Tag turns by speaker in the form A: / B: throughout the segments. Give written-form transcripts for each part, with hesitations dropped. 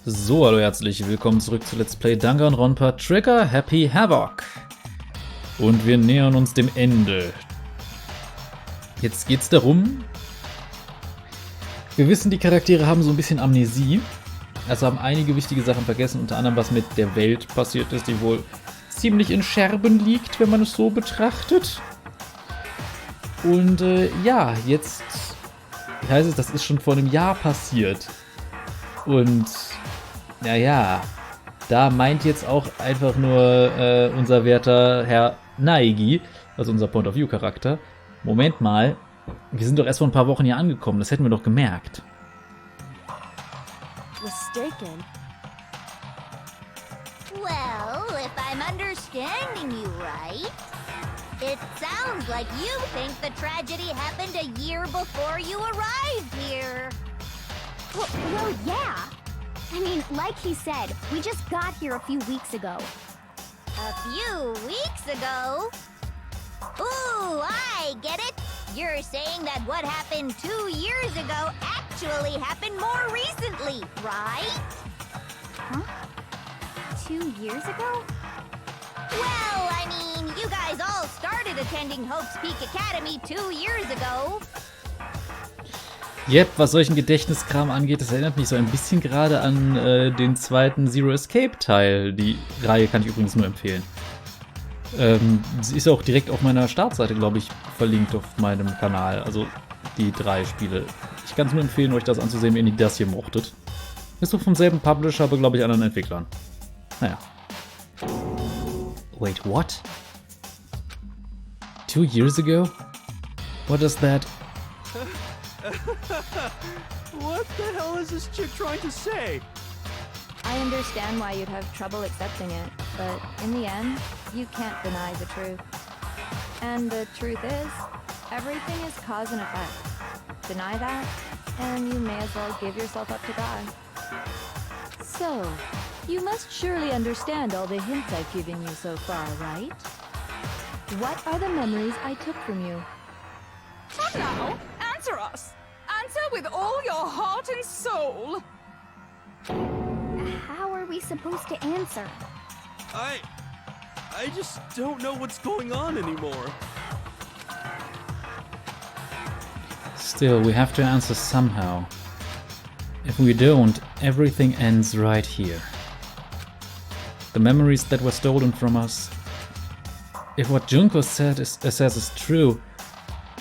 A: So, hallo, herzlich willkommen zurück zu Let's Play Danganronpa Trigger Happy Havoc. Und wir nähern uns dem Ende. Jetzt geht's darum, wir wissen, die Charaktere haben so ein bisschen Amnesie. Also haben einige wichtige Sachen vergessen, unter anderem was mit der Welt passiert ist, die wohl ziemlich in Scherben liegt, wenn man es so betrachtet. Und ja, jetzt heißt es, das ist schon vor einem Jahr passiert. Und naja, da meint jetzt auch einfach nur unser werter Herr Naegi, also unser Point-of-View-Charakter, Moment mal, wir sind doch erst vor ein paar Wochen hier angekommen, das hätten wir doch gemerkt.
B: Mistaken.
C: Well, if I'm understanding you right, it sounds like you think the tragedy happened a year before you arrived here.
B: Well, yeah. I mean, like he said, we just got here a few weeks ago.
C: A few weeks ago? Ooh, I get it. You're saying that what happened 2 years ago actually happened more recently, right?
B: Huh? 2 years ago?
C: Well, I mean, you guys all started attending Hope's Peak Academy 2 years ago.
A: Yep, was solchen Gedächtniskram angeht, das erinnert mich so ein bisschen gerade an den zweiten Zero Escape Teil. Die Reihe kann ich übrigens nur empfehlen. Sie ist auch direkt auf meiner Startseite, glaube ich, verlinkt auf meinem Kanal. Also die 3 Spiele. Ich kann es nur empfehlen, euch das anzusehen, wenn ihr das hier mochtet. Ist doch vom selben Publisher, aber glaube ich anderen Entwicklern. Naja. Wait, what? 2 years ago? What does that...
D: What the hell is this chick trying to say?
E: I understand why you'd have trouble accepting it, but in the end, you can't deny the truth. And the truth is, everything is cause and effect. Deny that, and you may as well give yourself up to God. So, you must surely understand all the hints I've given you so far, right? What are the memories I took from you?
F: Come now, answer us! Answer with all your heart and soul!
B: How are we supposed to answer?
D: I just don't know what's going on anymore.
A: Still, we have to answer somehow. If we don't, everything ends right here. The memories that were stolen from us. If what Junko says is true,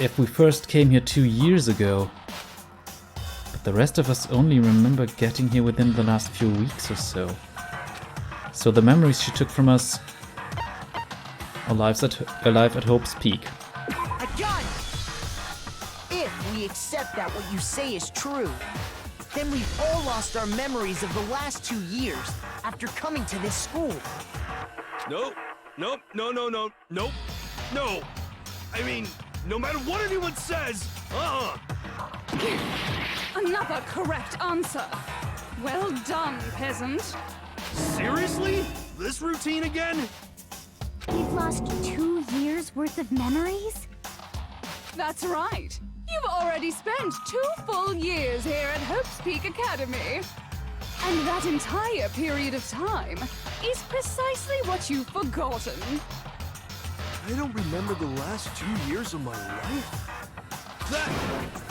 A: if we first came here 2 years ago, but the rest of us only remember getting here within the last few weeks or so. So the memories she took from us are alive at Hope's Peak.
G: I got it! If we accept that what you say is true, then we've all lost our memories of the last 2 years after coming to this school.
D: Nope. No. I mean, no matter what anyone says,
F: Another correct answer. Well done, peasant.
D: Seriously? This routine again?
B: We've lost 2 years worth of memories?
F: That's right. You've already spent 2 full years here at Hope's Peak Academy. And that entire period of time is precisely what you've forgotten.
D: I don't remember the last 2 years of my life.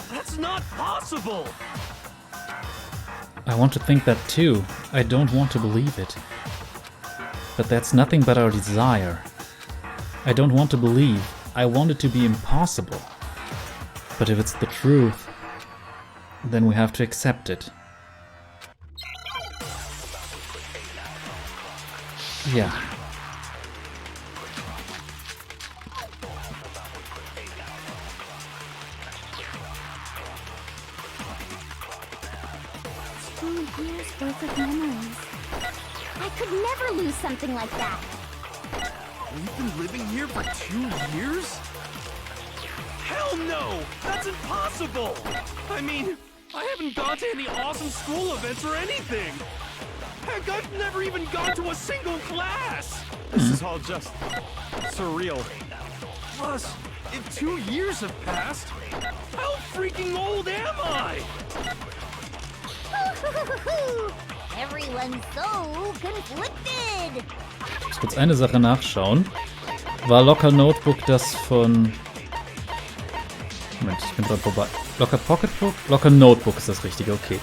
D: That's not possible!
A: I want to think that too. I don't want to believe it. But that's nothing but our desire. I don't want to believe. I want it to be impossible. But if it's the truth, then we have to accept it. Yeah.
B: Years worth of memories. I could never lose something like that.
D: We've been living here for 2 years? Hell no! That's impossible! I mean, I haven't gone to any awesome school events or anything! Heck, I've never even gone to a single class! This is all just surreal. Plus, if 2 years have passed, how freaking old am I?
C: Everyone's so conflicted.
A: Ich muss kurz eine Sache nachschauen. War Locker Notebook das von... Moment, ich bin dran vorbei. Locker Pocketbook? Locker Notebook ist das Richtige, okay.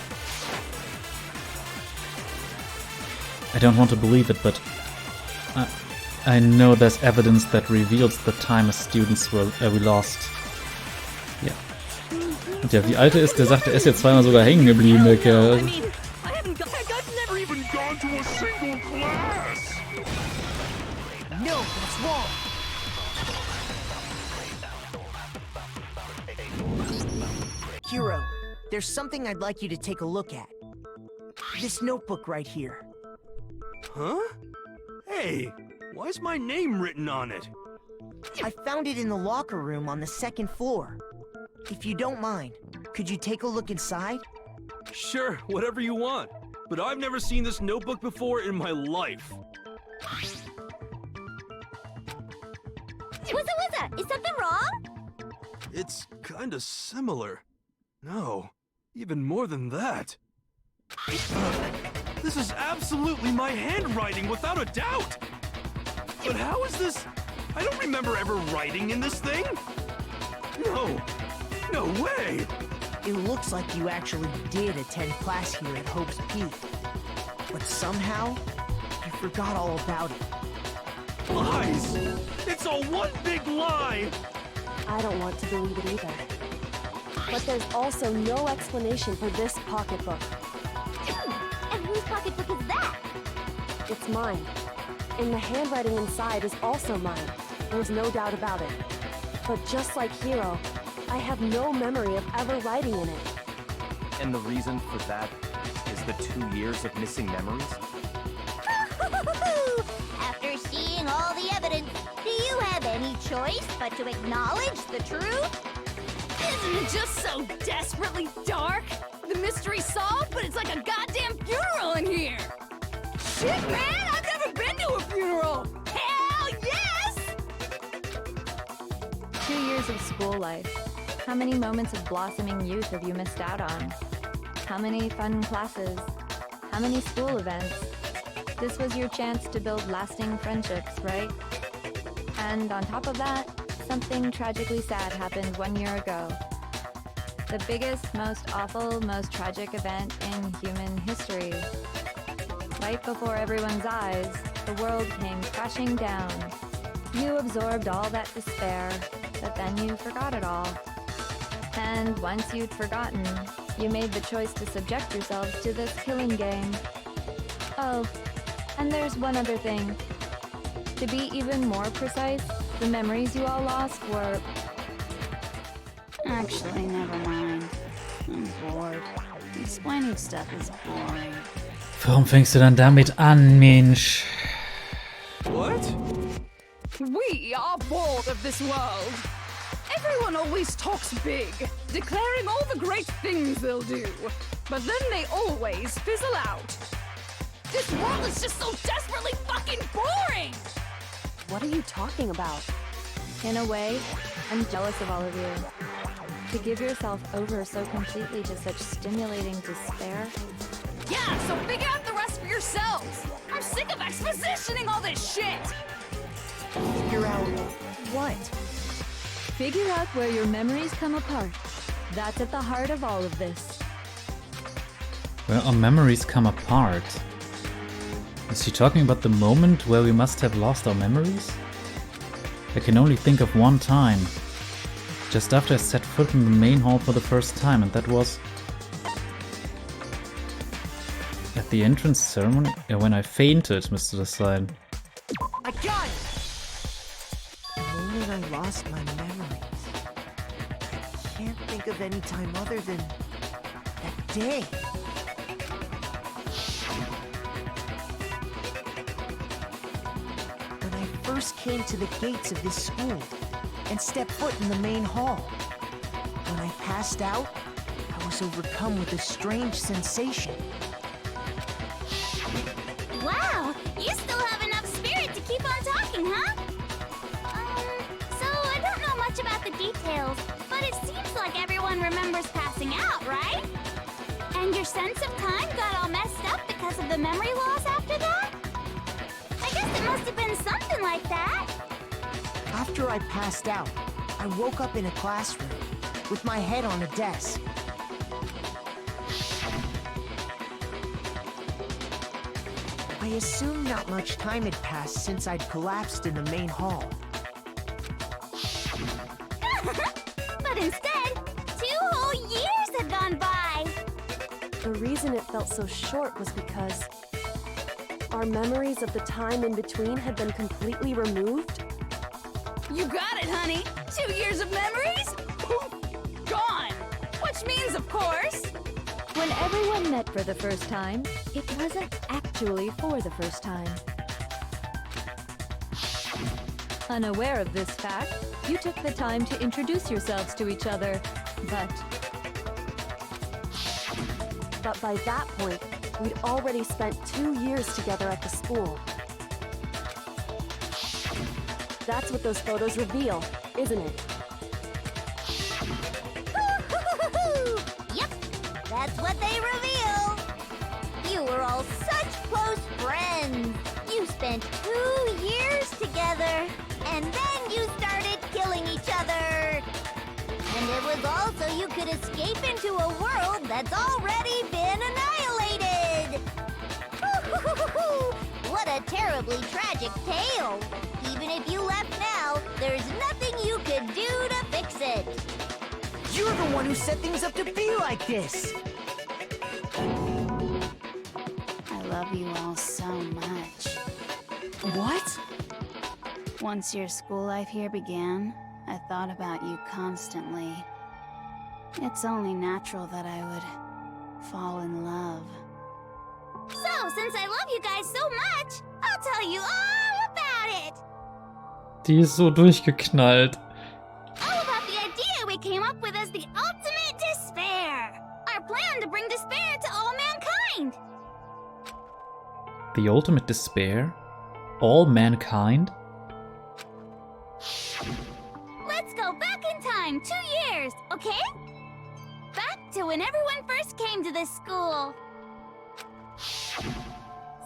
A: I don't want to believe it, but... I know there's evidence that reveals the time as students we lost. Ja. Und ja, wie alt er ist, der sagt, er ist jetzt zweimal sogar hängen geblieben, der Kerl.
G: No, that's wrong. Hero, there's something I'd like you to take a look at. This notebook right here.
D: Huh? Hey, why is my name written on it?
G: I found it in the locker room on the second floor. If you don't mind, could you take a look inside?
D: Sure, whatever you want. But I've never seen this notebook before in my life.
C: What's is something wrong?
D: It's kinda similar. No, even more than that. This is absolutely my handwriting, without a doubt! But how is this? I don't remember ever writing in this thing! No way!
G: It looks like you actually did attend class here at Hope's Peak. But somehow, you forgot all about it.
D: Lies! It's all one big lie!
H: I don't want to believe it either. But there's also no explanation for this pocketbook.
C: And whose pocketbook is that?
H: It's mine. And the handwriting inside is also mine. There's no doubt about it. But just like Hero, I have no memory of ever writing in it.
I: And the reason for that is the 2 years of missing memories?
C: After seeing all the evidence, do you have any choice but to acknowledge the truth?
F: Isn't it just so desperately dark? The mystery's solved, but it's like a goddamn funeral in here! Shit, man! I've never been to a funeral! Hell yes!
E: 2 years of school life. How many moments of blossoming youth have you missed out on? How many fun classes? How many school events? This was your chance to build lasting friendships, right? And on top of that, something tragically sad happened 1 year ago. The biggest, most awful, most tragic event in human history. Right before everyone's eyes, the world came crashing down. You absorbed all that despair, but then you forgot it all. And once you'd forgotten, you made the choice to subject yourselves to this killing game. Oh, and there's one other thing. To be even more precise, the memories you all lost were...
J: Actually, never mind. I'm bored. Explaining stuff is boring.
A: Warum fängst du dann damit an, Mensch?
D: What?
F: We are bored of this world. Everyone always talks big, declaring all the great things they'll do. But then they always fizzle out. This world is just so desperately fucking boring!
H: What are you talking about?
E: In a way, I'm jealous of all of you. To give yourself over so completely to such stimulating despair.
F: Yeah, so figure out the rest for yourselves! I'm sick of expositioning all this shit!
G: Figure out what?
E: Figure out where your memories come apart. That's at the heart of all of this.
A: Where our memories come apart? Is she talking about the moment where we must have lost our memories? I can only think of one time. Just after I set foot in the main hall for the first time, and that was... at the entrance ceremony? Ja, when I fainted, müsste das sein.
G: I got it! The moment I lost my memories. I can't think of any time other than that day. When I first came to the gates of this school and stepped foot in the main hall. When I passed out, I was overcome with a strange sensation.
C: Wow, you still have enough spirit to keep on talking, huh? So I don't know much about the details, but it seems like everyone remembers passing out, right? And your sense of time got all messed up because of the
B: been something like that.
G: After I passed out, I woke up in a classroom with my head on a desk. I assumed not much time had passed since I'd collapsed in the main hall.
B: But instead, 2 whole years had gone by.
H: The reason it felt so short was because our memories of the time in between had been completely removed.
F: You got it, honey. 2 years of memories? Poof! Gone! Which means, of course...
E: When everyone met for the first time, it wasn't actually for the first time. Unaware of this fact, you took the time to introduce yourselves to each other, but
H: by that point, we'd already spent 2 years together at the school. That's what those photos reveal, isn't it?
C: Yep, that's what they reveal. You were all such close friends. You spent 2 years together, and then you started killing each other. And it was all so you could escape into a world that's already been annihilated. What a terribly tragic tale. Even if you left now, there's nothing you could do to fix it.
G: You're the one who set things up to be like this!
J: I love you all so much.
G: What?
J: Once your school life here began, I thought about you constantly. It's only natural that I would fall in love.
B: So, since I love you guys so much, I'll tell you all about it.
A: Die ist so durchgeknallt.
B: All about the idea we came up with as the ultimate despair. Our plan to bring despair to all mankind.
A: The ultimate despair? All mankind?
B: Let's go back in time 2 years, okay? Back to when everyone first came to this school.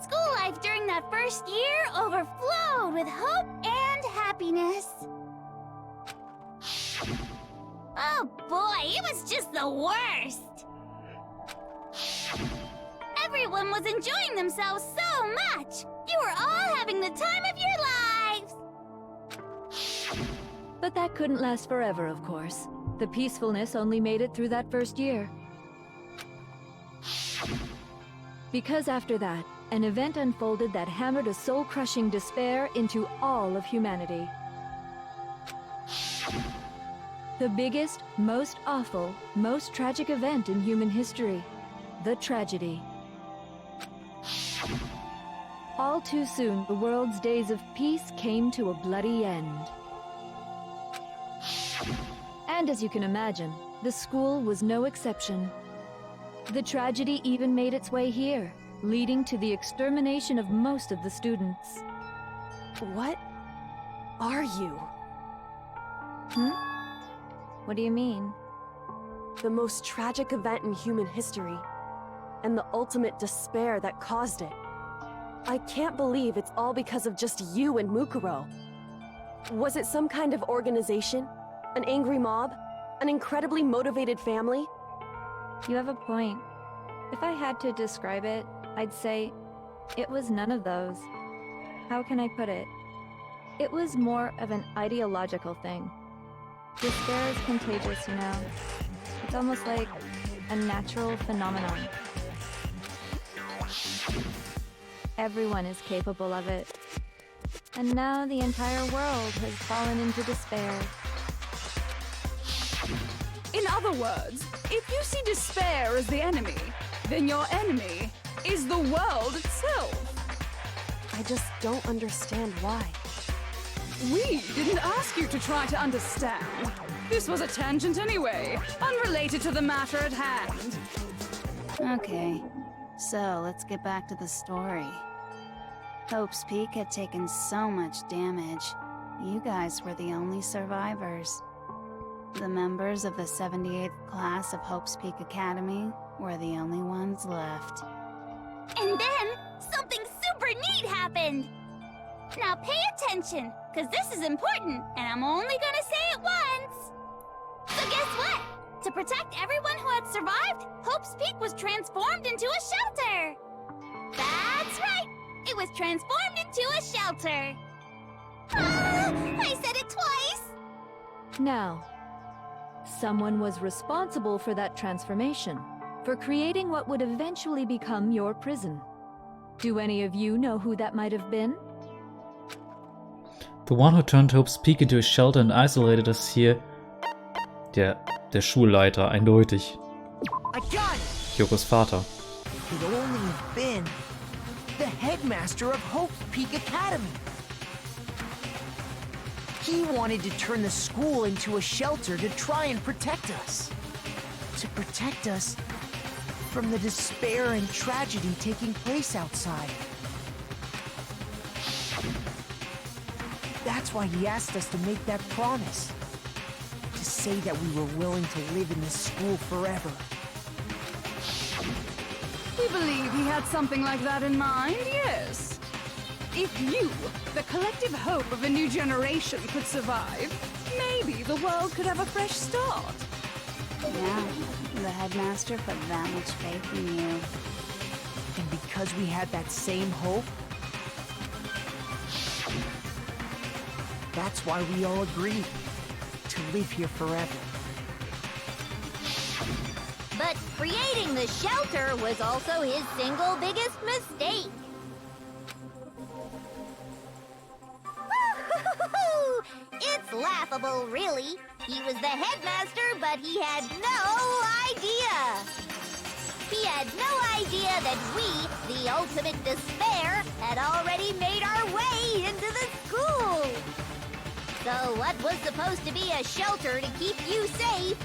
B: School life during that first year overflowed with hope and happiness. Oh boy, it was just the worst. Everyone was enjoying themselves so much. You were all having the time of your lives.
E: But that couldn't last forever, of course. The peacefulness only made it through that first year. Because after that, an event unfolded that hammered a soul-crushing despair into all of humanity. The biggest, most awful, most tragic event in human history. The tragedy. All too soon, the world's days of peace came to a bloody end. And as you can imagine, the school was no exception. The tragedy even made its way here, leading to the extermination of most of the students.
H: What are you?
E: What do you mean?
H: The most tragic event in human history, and the ultimate despair that caused it. I can't believe it's all because of just you and Mikro. Was it some kind of organization? An angry mob? An incredibly motivated family?
E: You have a point. If I had to describe it, I'd say it was none of those. How can I put it? It was more of an ideological thing. Despair is contagious, you know. It's almost like a natural phenomenon. Everyone is capable of it. And now the entire world has fallen into despair.
F: In other words, if you see despair as the enemy, then your enemy is the world itself.
H: I just don't understand why.
F: We didn't ask you to try to understand. This was a tangent anyway, unrelated to the matter at hand.
J: Okay, so let's get back to the story. Hope's Peak had taken so much damage. You guys were the only survivors. The members of the 78th class of Hope's Peak Academy were the only ones left.
B: And then, something super neat happened! Now pay attention, because this is important, and I'm only gonna say it once. So guess what? To protect everyone who had survived, Hope's Peak was transformed into a shelter. That's right. It was transformed into a shelter. I said it twice.
E: Now, someone was responsible for that transformation, for creating what would eventually become your prison. Do any of you know who that might have been?
A: The one who turned Hope's Peak into a shelter and isolated us here. Der Schulleiter, eindeutig.
G: I got it!
A: Kyokos Vater.
G: Could only have been the headmaster of Hope's Peak Academy. He wanted to turn the school into a shelter to try and protect us. To protect us from the despair and tragedy taking place outside. That's why he asked us to make that promise. To say that we were willing to live in this school forever.
F: We believe he had something like that in mind, yes. If you, the collective hope of a new generation, could survive, maybe the world could have a fresh start.
J: Yeah, the headmaster put that much faith in you.
G: And because we had that same hope, that's why we all agreed to live here forever.
C: But creating the shelter was also his single biggest mistake. It's laughable, really. He was the headmaster, but he had no idea. He had no idea that we, the ultimate despair, had already made our way into the school. So what was supposed to be a shelter to keep you safe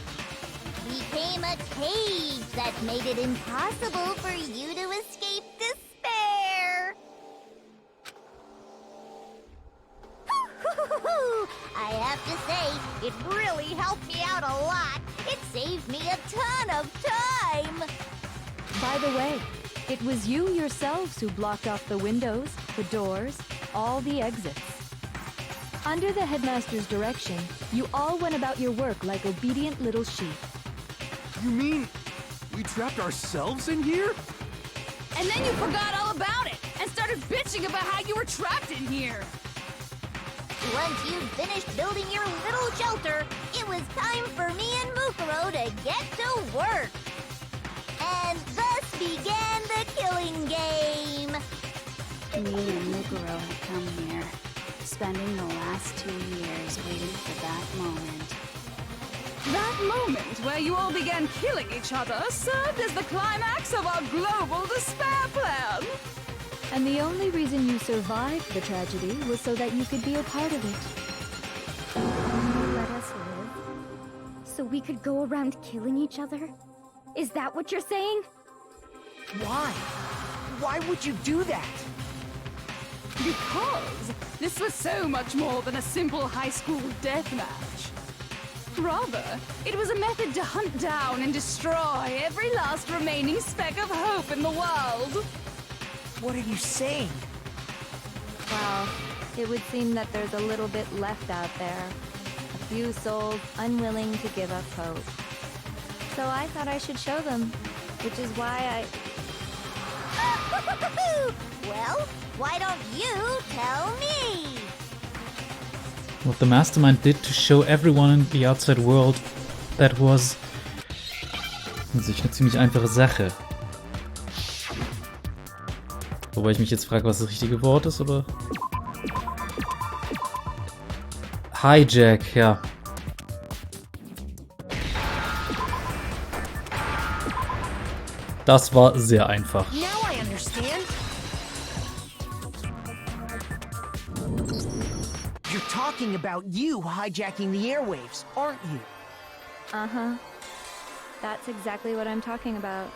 C: became a cage that made it impossible for you to escape despair. I have to say, it really helped me out a lot. It saved me a ton of time.
E: By the way, it was you yourselves who blocked off the windows, the doors, all the exits. Under the headmaster's direction, you all went about your work like obedient little sheep.
D: You mean we trapped ourselves in here?
F: And then you forgot all about it and started bitching about how you were trapped in here.
C: Once you'd finished building your little shelter, it was time for me and Mukuro to get to work. And thus began the killing game.
J: Me and Mikro had come here, spending the last 2 years waiting for that moment.
F: That moment where you all began killing each other served as the climax of our global despair plan.
E: And the only reason you survived the tragedy was so that you could be a part of it.
B: You let us live? So we could go around killing each other? Is that what you're saying?
G: Why? Why would you do that?
F: Because this was so much more than a simple high school deathmatch. Rather, it was a method to hunt down and destroy every last remaining speck of hope in the world.
G: What are you saying?
E: Well, it would seem that there's a little bit left out there. A few souls unwilling to give up hope. So I thought I should show them, which is why
C: Well, why don't you tell me?
A: What the Mastermind did to show everyone in the outside world, that was an sich eine ziemlich einfache Sache. Wobei ich mich jetzt frage, was das richtige Wort ist, aber... Hijack, ja. Das war sehr einfach.
G: Now I understand. You're talking about you hijacking the airwaves, aren't you?
E: Uh-huh. That's exactly what I'm talking about.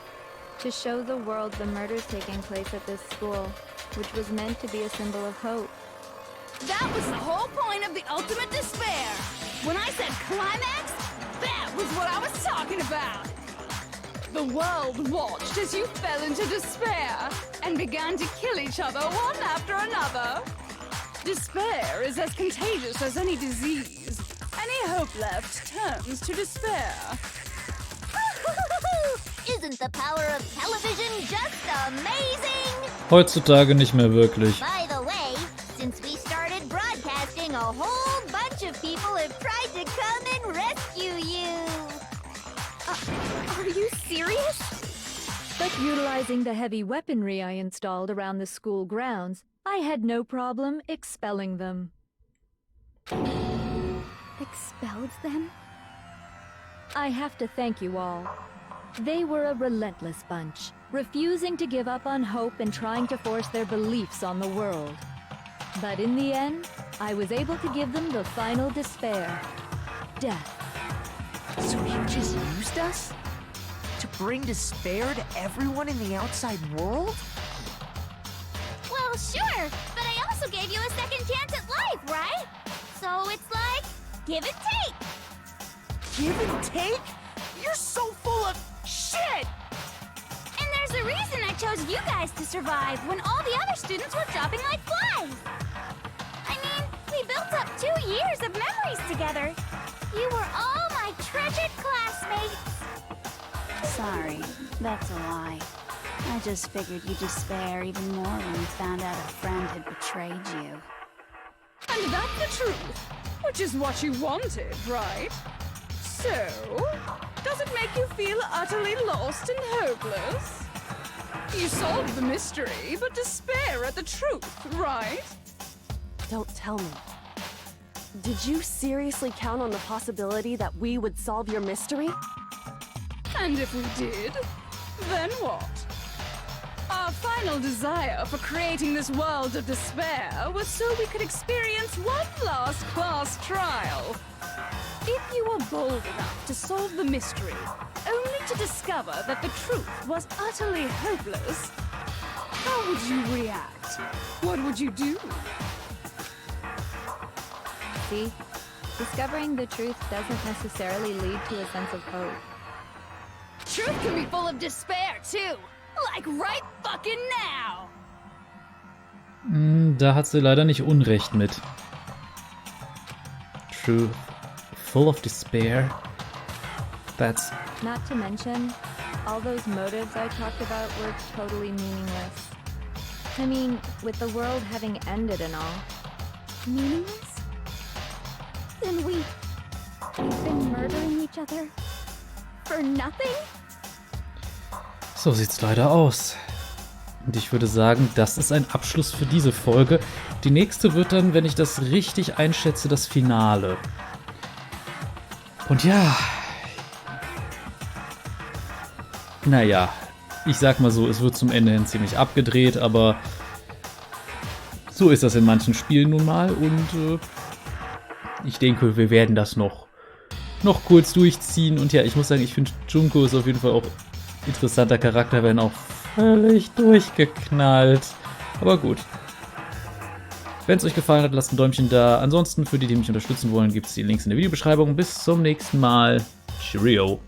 E: To show the world the murders taking place at this school, which was meant to be a symbol of hope.
F: That was the whole point of the ultimate despair. When I said climax, that was what I was talking about. The world watched as you fell into despair and began to kill each other one after another. Despair is as contagious as any disease. Any hope left turns to despair.
C: Isn't the power of television just amazing?
A: Heutzutage nicht mehr wirklich.
C: By the way, since we started broadcasting, a whole bunch of people have tried to come and rescue you.
E: Are you serious? But utilizing the heavy weaponry I installed around the school grounds, I had no problem expelling them. Expelled them? I have to thank you all. They were a relentless bunch, refusing to give up on hope and trying to force their beliefs on the world. But in the end, I was able to give them the final despair. Death.
G: So you just used us? To bring despair to everyone in the outside world?
B: Well, sure, but I also gave you a second chance at life, right? So it's like, give and take.
G: Give and take? You're so full of shit!
B: And there's a reason I chose you guys to survive when all the other students were dropping like flies. I mean, we built up 2 years of memories together. You were all my treasured classmates.
J: Sorry, that's a lie. I just figured you'd despair even more when you found out a friend had betrayed you.
F: And that's the truth, which is what you wanted, right? So, does it make you feel utterly lost and hopeless? You solved the mystery, but despair at the truth, right?
H: Don't tell me. Did you seriously count on the possibility that we would solve your mystery?
F: And if we did, then what? Our final desire for creating this world of despair was so we could experience one last class trial. If you were bold enough to solve the mystery, only to discover that the truth was utterly hopeless, how would you react? What would you do?
E: See, discovering the truth doesn't necessarily lead to a sense of hope.
F: Truth can be full of despair, too. Like right fucking now.
A: Da hat sie leider nicht Unrecht mit. True. Full of despair. That's...
E: Not to mention, all those motives I talked about were totally meaningless. I mean, with the world having ended and all. Meaningless? Then we've been murdering each other? For nothing?
A: So sieht's leider aus. Und ich würde sagen, das ist ein Abschluss für diese Folge. Die nächste wird dann, wenn ich das richtig einschätze, das Finale. Und ja... Naja, ich sag mal so, es wird zum Ende hin ziemlich abgedreht, aber so ist das in manchen Spielen nun mal und ich denke, wir werden das noch kurz durchziehen. Und ja, ich muss sagen, ich finde Junko ist auf jeden Fall auch interessanter Charakter, wenn auch völlig durchgeknallt. Aber gut. Wenn es euch gefallen hat, lasst ein Däumchen da. Ansonsten, für die, die mich unterstützen wollen, gibt es die Links in der Videobeschreibung. Bis zum nächsten Mal. Cheerio.